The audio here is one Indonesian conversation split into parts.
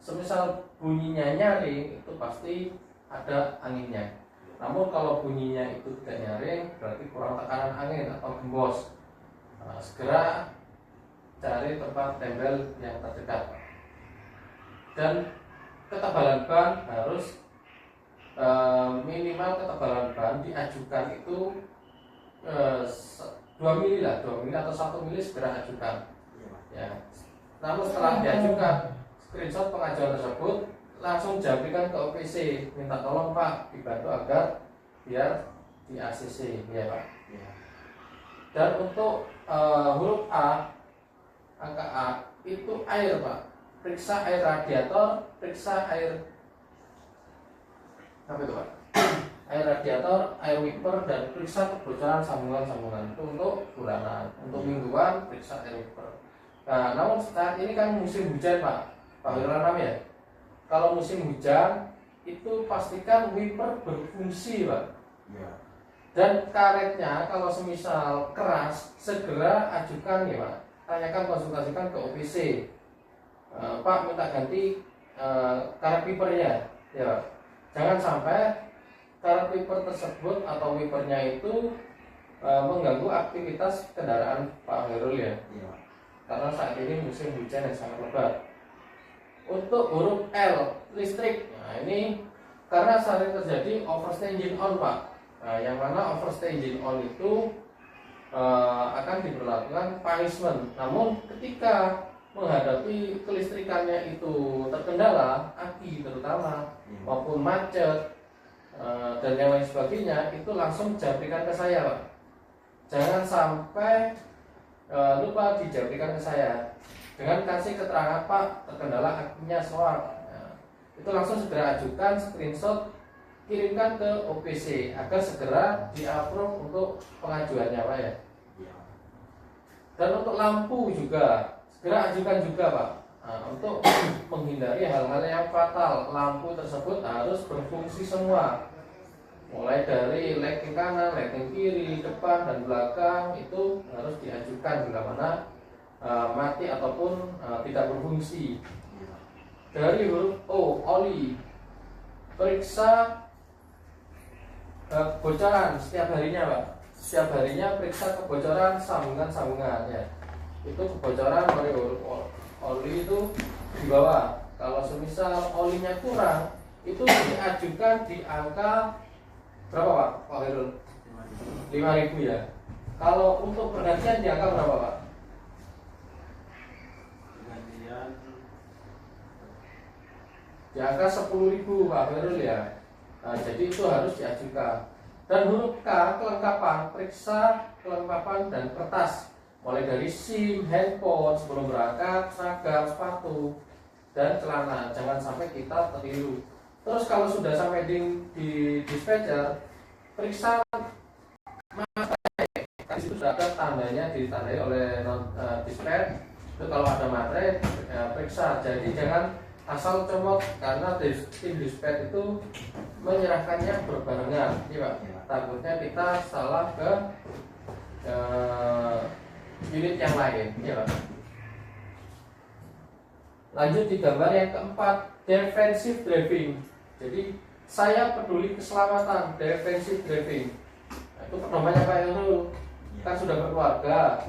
semisal bunyinya nyaring itu pasti ada anginnya. Namun kalau bunyinya itu tidak nyaring berarti kurang tekanan angin atau gembos. Segera cari tempat tempel yang terdekat. Dan ketebalan ban harus minimal ketebalan ban diajukan itu 2 mili lah, 2 mili atau 1 mili segera ajukan. Ya. Namun setelah diajukan screenshot pengajuan tersebut langsung jabrikan ke OPC, minta tolong Pak dibantu agar biar di ACC ya Pak. Dan untuk huruf A, angka A itu air Pak, periksa air radiator, periksa air apa itu Pak? Air radiator, air wiper, dan periksa kebocoran sambungan-sambungan itu untuk bulanan. Untuk mingguan periksa air wiper. Nah, namun saat ini kan musim hujan Pak Wiranam ya. Kalau musim hujan itu pastikan wiper berfungsi Pak. Ya. Dan karetnya kalau semisal keras segera ajukan ya Pak. Tanyakan, konsultasikan ke OPC. Pak minta ganti karet wipernya ya Pak. Jangan sampai karet wiper tersebut atau wipernya itu mengganggu aktivitas kendaraan Pak Herul ya. Karena saat ini musim hujan yang sangat lebat. Untuk huruf L, listrik. Nah ini karena sering terjadi overstay engine on Pak. Nah, yang mana overstay engine on itu akan diberlakukan punishment. Namun ketika menghadapi kelistrikannya itu terkendala, aki terutama maupun macet dan yang lain sebagainya, itu langsung jabrikan ke saya Pak. Jangan sampai lupa dijabrikan ke saya dengan kasih keterangan Pak terkendala akinya soak. Itu langsung segera ajukan screenshot, kirimkan ke OPC agar segera di-approve untuk pengajuannya Pak ya. Dan untuk lampu juga segera ajukan juga Pak. Nah, untuk menghindari hal-hal yang fatal, lampu tersebut harus berfungsi semua. Mulai dari lighting kanan, lighting kiri, depan dan belakang itu harus diajukan bila mana mati ataupun tidak berfungsi. Dari huruf O, oli, periksa kebocoran setiap harinya Pak. Setiap harinya periksa kebocoran sambungan-sambungan ya. Itu kebocoran dari huruf oli itu di bawah. Kalau semisal olinya kurang, itu diajukan di angka berapa Pak Herul? 5.000 ya. Kalau untuk pergantian di angka berapa Pak? Pergantian di angka 10.000 Pak Herul ya. Nah, jadi itu harus diajukan. Dan huruf K, kelengkapan, periksa kelengkapan dan kertas, mulai dari SIM, handphone, sebelum berangkat, seragam, sepatu, dan celana. Jangan sampai kita tertiru. Terus kalau sudah sampai di dispatcher, periksa materai. Di situ sudah ada tandanya, ditandai oleh dispatch. Itu kalau ada materai, periksa. Jadi jangan asal comot, karena tim dispatch itu menyerahkannya berbarengan, ya Pak. Takutnya kita salah ke unit yang lain, ya Pak. Lanjut di gambar yang keempat, defensive driving. Jadi saya peduli keselamatan, defensive driving. Nah, itu pedomannya Pak Yul, kan sudah berkeluarga.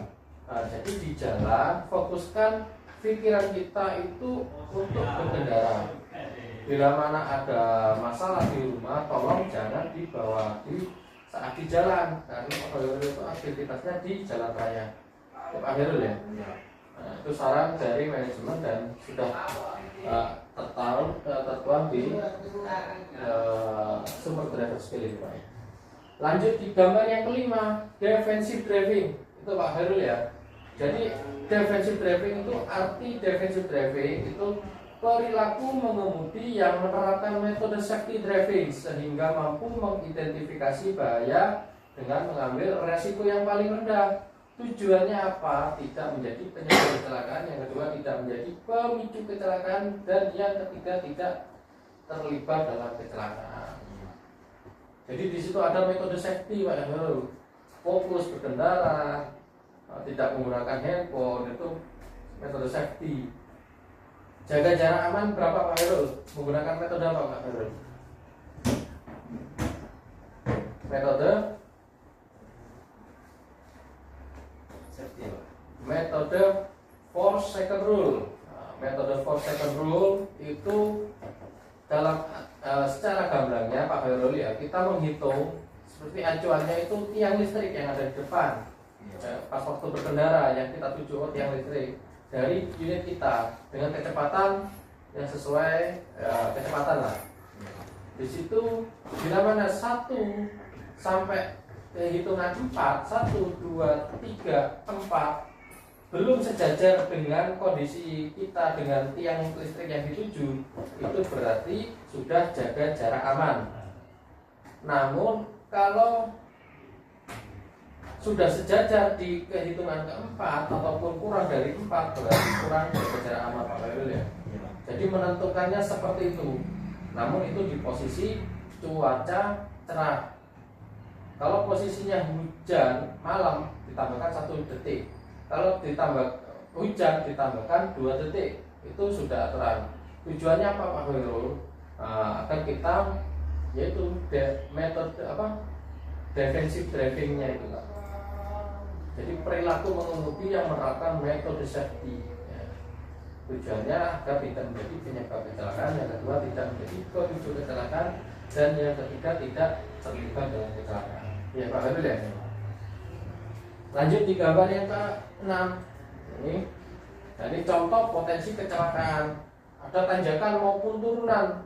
Nah, jadi di jalan fokuskan pikiran kita itu untuk berkendara. Bila mana ada masalah di rumah, tolong jangan dibawa saat di jalan, karena itu aktivitasnya di jalan raya. Pak Herul ya. Nah, itu saran dari manajemen dan sudah tertuang di sumber driver skill ini Pak. Lanjut di gambar yang kelima, defensive driving. Itu Pak Herul ya. Jadi defensive driving itu arti defensive driving itu perilaku mengemudi yang menerapkan metode safety driving sehingga mampu mengidentifikasi bahaya dengan mengambil resiko yang paling rendah. Tujuannya apa? Tidak menjadi penyebab kecelakaan. Yang kedua, tidak menjadi pemicu kecelakaan. Dan yang ketiga, tidak terlibat dalam kecelakaan. Jadi di situ ada metode safety Pak Herul. Fokus berkendara, tidak menggunakan handphone, itu metode safety. Jaga jarak aman berapa Pak Herul? Menggunakan metode apa Pak Herul? Metode safety, Pak. metode 4 second rule. Nah, metode 4 second rule itu dalam secara gamblangnya Pak Herul ya, kita menghitung seperti acuannya itu tiang listrik yang ada di depan. Pas waktu berkendara yang kita tuju tiang listrik dari unit kita dengan kecepatan yang sesuai kecepatan lah. Di situ bila mana 1 sampai hitungan 4, 1, 2, 3, 4 belum sejajar dengan kondisi kita dengan tiang listrik yang dituju, itu berarti sudah jaga jarak aman. Namun kalau sudah sejajar di kehitungan keempat ataupun kurang dari 4, berarti kurang jaga jarak aman Pak Herul ya. Jadi menentukannya seperti itu. Namun itu di posisi cuaca cerah. Kalau posisinya hujan malam ditambahkan 1 detik. Kalau ditambah hujan ditambahkan 2 detik, itu sudah terang. Tujuannya apa Pak Herul? Agar kita yaitu metode defensive drivingnya itu Pak. Jadi perilaku mengemudi yang menerapkan metode safety. Ya. Tujuannya agar tidak menjadi penyebab kecelakaan, yang kedua tidak menjadi pemicu kecelakaan, dan yang ketiga tidak terlibat dalam kecelakaan. Ya Pak Herul ya. Lanjut di gambar yang ke-6 ini. Jadi contoh potensi kecelakaan, ada tanjakan maupun turunan.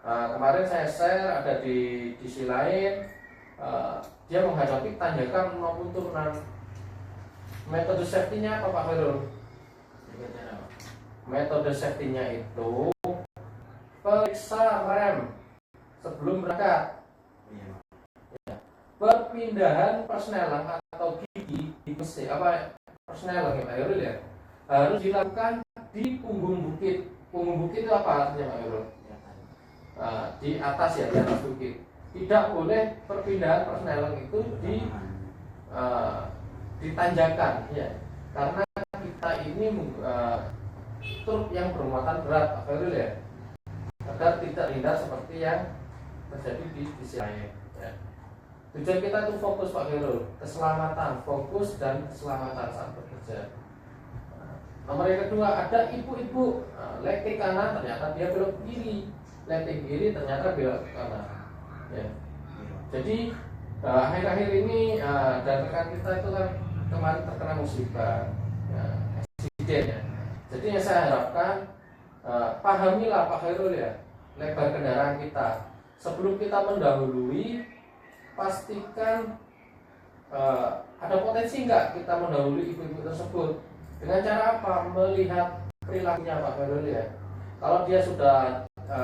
Kemarin saya share ada di sisi lain, dia menghadapi tanjakan maupun turunan. Metode safety-nya apa Pak Herul? Metode safety-nya itu periksa rem sebelum berangkat. Perpindahan persneling atau gigi di mesin persneling Pak Herul ya, harus dilakukan di punggung bukit. Punggung bukit itu apa artinya Pak Herul? Di atas ya, di atas bukit. Tidak boleh perpindahan persneling itu ditanjakan ya, karena kita ini truk yang bermuatan berat Pak Herul ya, agar tidak hindar seperti yang terjadi di sisi lain ya. Tujuan kita itu fokus Pak Herul, keselamatan, fokus dan keselamatan saat bekerja. Nomor yang kedua, ada ibu-ibu lighting kanan ternyata dia belok kiri, lighting kiri ternyata belok kanan. Ya. Jadi akhir-akhir ini dan rekan kita itu kan kemarin terkena musibah, insiden ya. Jadi yang saya harapkan pahamilah Pak Herul ya, lebar kendaraan kita. Sebelum kita mendahului, pastikan ada potensi enggak kita mendahului ibu-ibu tersebut. Dengan cara apa? Melihat perilakunya Pak Herul ya. Kalau dia sudah